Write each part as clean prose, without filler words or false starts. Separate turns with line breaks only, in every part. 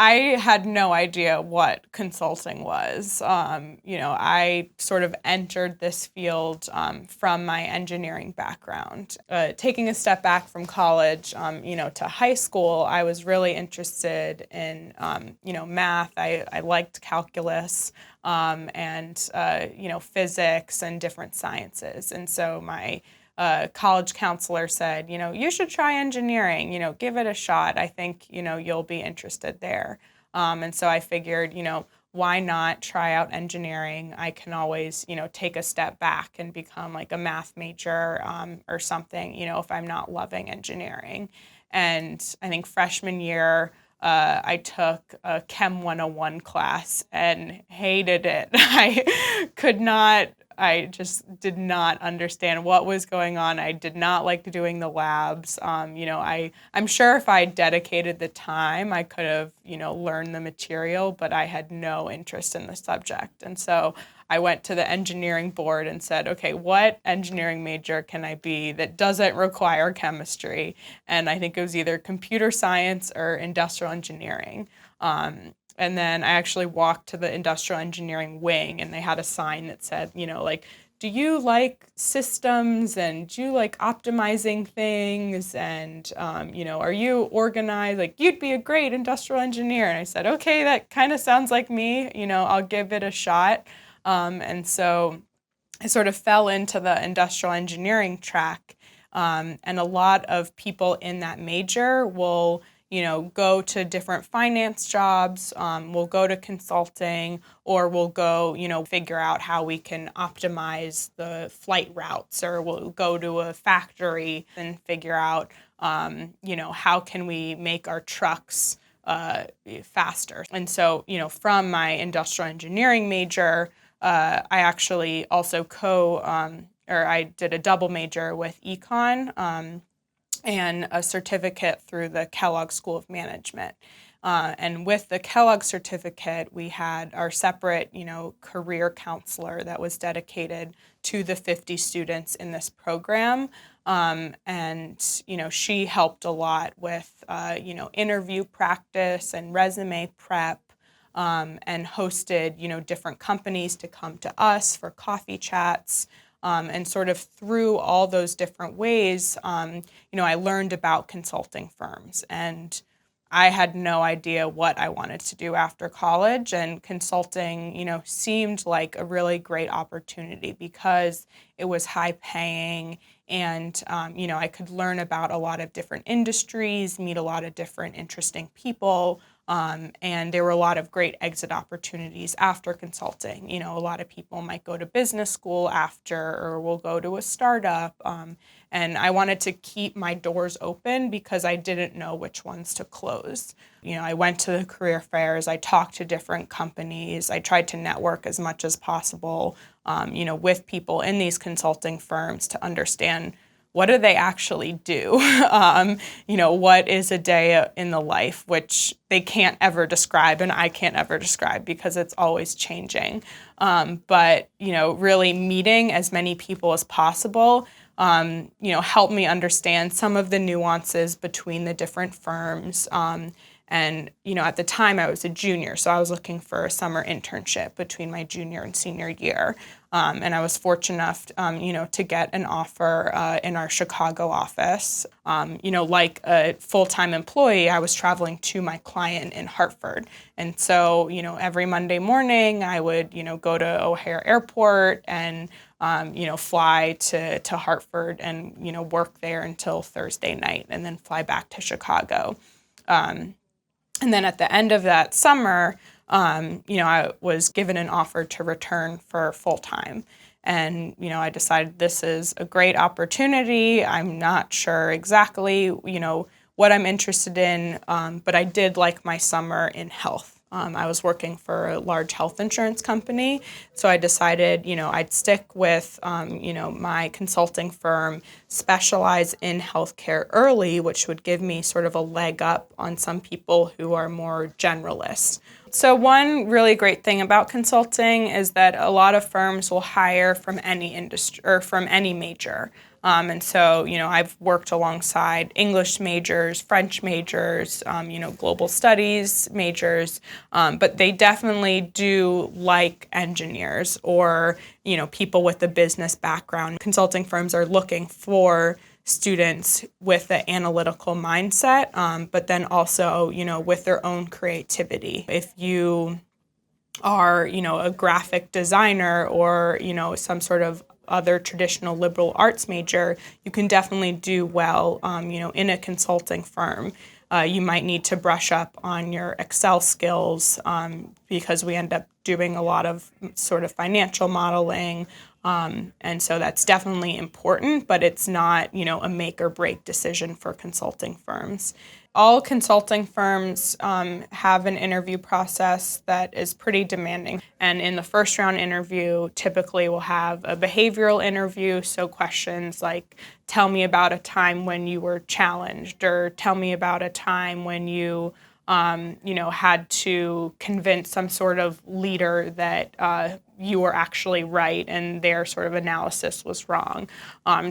I had no idea what consulting was. I sort of entered this field from my engineering background. Taking a step back from college, to high school, I was really interested in, math. I liked calculus and physics and different sciences. And so my college counselor said, you should try engineering, give it a shot. I think, you'll be interested there. And so I figured, why not try out engineering? I can always, take a step back and become like a math major or something, if I'm not loving engineering. And I think freshman year, I took a Chem 101 class and hated it. I just did not understand what was going on. I did not like doing the labs. I'm sure if I dedicated the time, I could have, learned the material, but I had no interest in the subject. And so I went to the engineering board and said, okay, what engineering major can I be that doesn't require chemistry? And I think it was either computer science or industrial engineering. And then I actually walked to the industrial engineering wing and they had a sign that said, do you like systems and do you like optimizing things? And, are you organized? Like, you'd be a great industrial engineer. And I said, okay, that kind of sounds like me. I'll give it a shot. And so I sort of fell into the industrial engineering track. And a lot of people in that major will go to different finance jobs, we'll go to consulting, or we'll go, figure out how we can optimize the flight routes, or we'll go to a factory and figure out, how can we make our trucks faster. And so, from my industrial engineering major, I actually also I did a double major with econ, and a certificate through the Kellogg School of Management. And with the Kellogg certificate, we had our separate, career counselor that was dedicated to the 50 students in this program. She helped a lot with, interview practice and resume prep. And hosted, different companies to come to us for coffee chats. And sort of through all those different ways, I learned about consulting firms. And I had no idea what I wanted to do after college. And consulting, seemed like a really great opportunity because it was high paying and, I could learn about a lot of different industries, meet a lot of different interesting people. And there were a lot of great exit opportunities after consulting. A lot of people might go to business school after or will go to a startup. And I wanted to keep my doors open because I didn't know which ones to close. I went to the career fairs, I talked to different companies, I tried to network as much as possible, with people in these consulting firms to understand what do they actually do? What is a day in the life, which they can't ever describe and I can't ever describe because it's always changing. But really meeting as many people as possible, helped me understand some of the nuances between the different firms. At the time I was a junior, so I was looking for a summer internship between my junior and senior year. And I was fortunate enough, to get an offer in our Chicago office. Like a full-time employee, I was traveling to my client in Hartford. And so, every Monday morning I would, go to O'Hare Airport and, fly to Hartford and, work there until Thursday night and then fly back to Chicago. And then at the end of that summer, I was given an offer to return for full-time. And, I decided this is a great opportunity. I'm not sure exactly, what I'm interested in, but I did like my summer in health. I was working for a large health insurance company, so I decided, I'd stick with, my consulting firm, specialize in healthcare early, which would give me sort of a leg up on some people who are more generalists. So one really great thing about consulting is that a lot of firms will hire from any industry or from any major. And so, I've worked alongside English majors, French majors, global studies majors, but they definitely do like engineers or, people with a business background. Consulting firms are looking for students with an analytical mindset, but then also, with their own creativity. If you are, a graphic designer or, some sort of other traditional liberal arts major, you can definitely do well, in a consulting firm. You might need to brush up on your Excel skills because we end up doing a lot of sort of financial modeling. And so that's definitely important, but it's not, a make or break decision for consulting firms. All consulting firms have an interview process that is pretty demanding. And in the first round interview, typically we'll have a behavioral interview, so questions like, tell me about a time when you were challenged, or tell me about a time when you had to convince some sort of leader that you were actually right and their sort of analysis was wrong.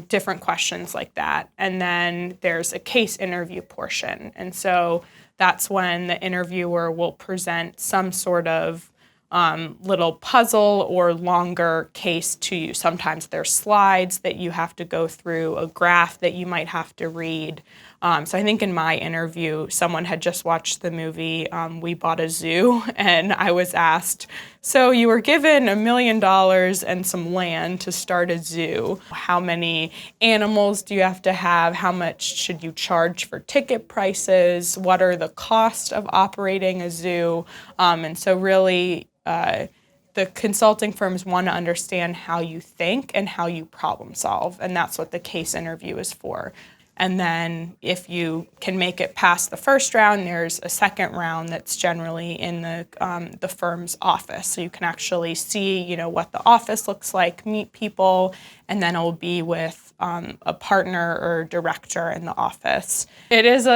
Different questions like that. And then there's a case interview portion. And so that's when the interviewer will present some sort of little puzzle or longer case to you. Sometimes there's slides that you have to go through, a graph that you might have to read. So I think in my interview, someone had just watched the movie We Bought a Zoo, and I was asked, so you were given $1 million and some land to start a zoo. How many animals do you have to have? How much should you charge for ticket prices? What are the costs of operating a zoo? And so really, the consulting firms want to understand how you think and how you problem solve, and that's what the case interview is for. And then if you can make it past the first round, there's a second round that's generally in the firm's office. So you can actually see, what the office looks like, meet people, and then it will be with a partner or director in the office. It is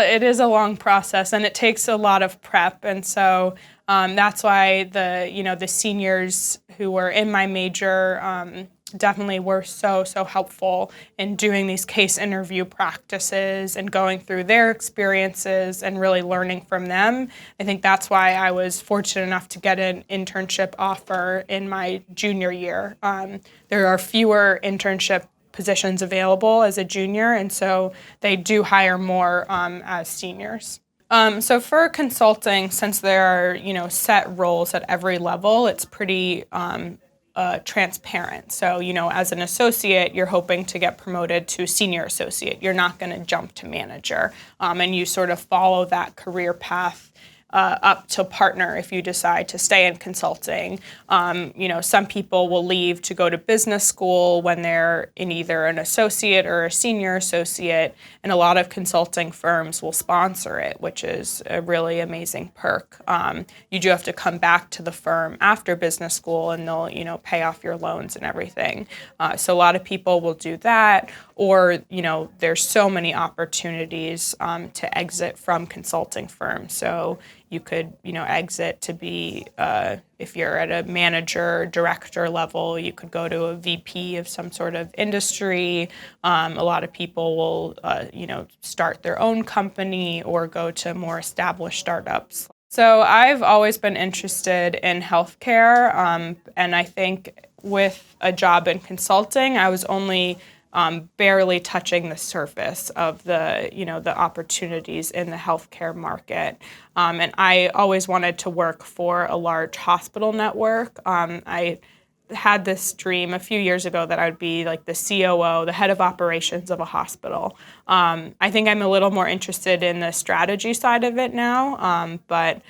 a long process, and it takes a lot of prep. And so that's why the seniors who were in my major definitely were so helpful in doing these case interview practices and going through their experiences and really learning from them. I think that's why I was fortunate enough to get an internship offer in my junior year. There are fewer internship positions available as a junior, and so they do hire more as seniors. So for consulting, since there are set roles at every level, it's pretty transparent. So, as an associate, you're hoping to get promoted to senior associate. You're not going to jump to manager. And you sort of follow that career path up to partner if you decide to stay in consulting. Some people will leave to go to business school when they're in either an associate or a senior associate, and a lot of consulting firms will sponsor it, which is a really amazing perk. You do have to come back to the firm after business school, and they'll, pay off your loans and everything. So a lot of people will do that, or, there's so many opportunities to exit from consulting firms. So you could, exit to be, if you're at a manager, director level, you could go to a VP of some sort of industry. A lot of people will, start their own company or go to more established startups. So I've always been interested in healthcare, and I think with a job in consulting, I was only barely touching the surface of the opportunities in the healthcare market. And I always wanted to work for a large hospital network. I had this dream a few years ago that I would be like the COO, the head of operations of a hospital. I think I'm a little more interested in the strategy side of it now, but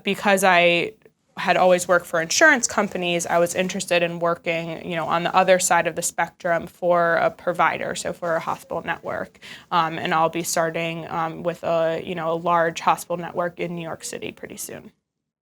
because I had always worked for insurance companies, I was interested in working, on the other side of the spectrum for a provider, so for a hospital network. And I'll be starting with a large hospital network in New York City pretty soon.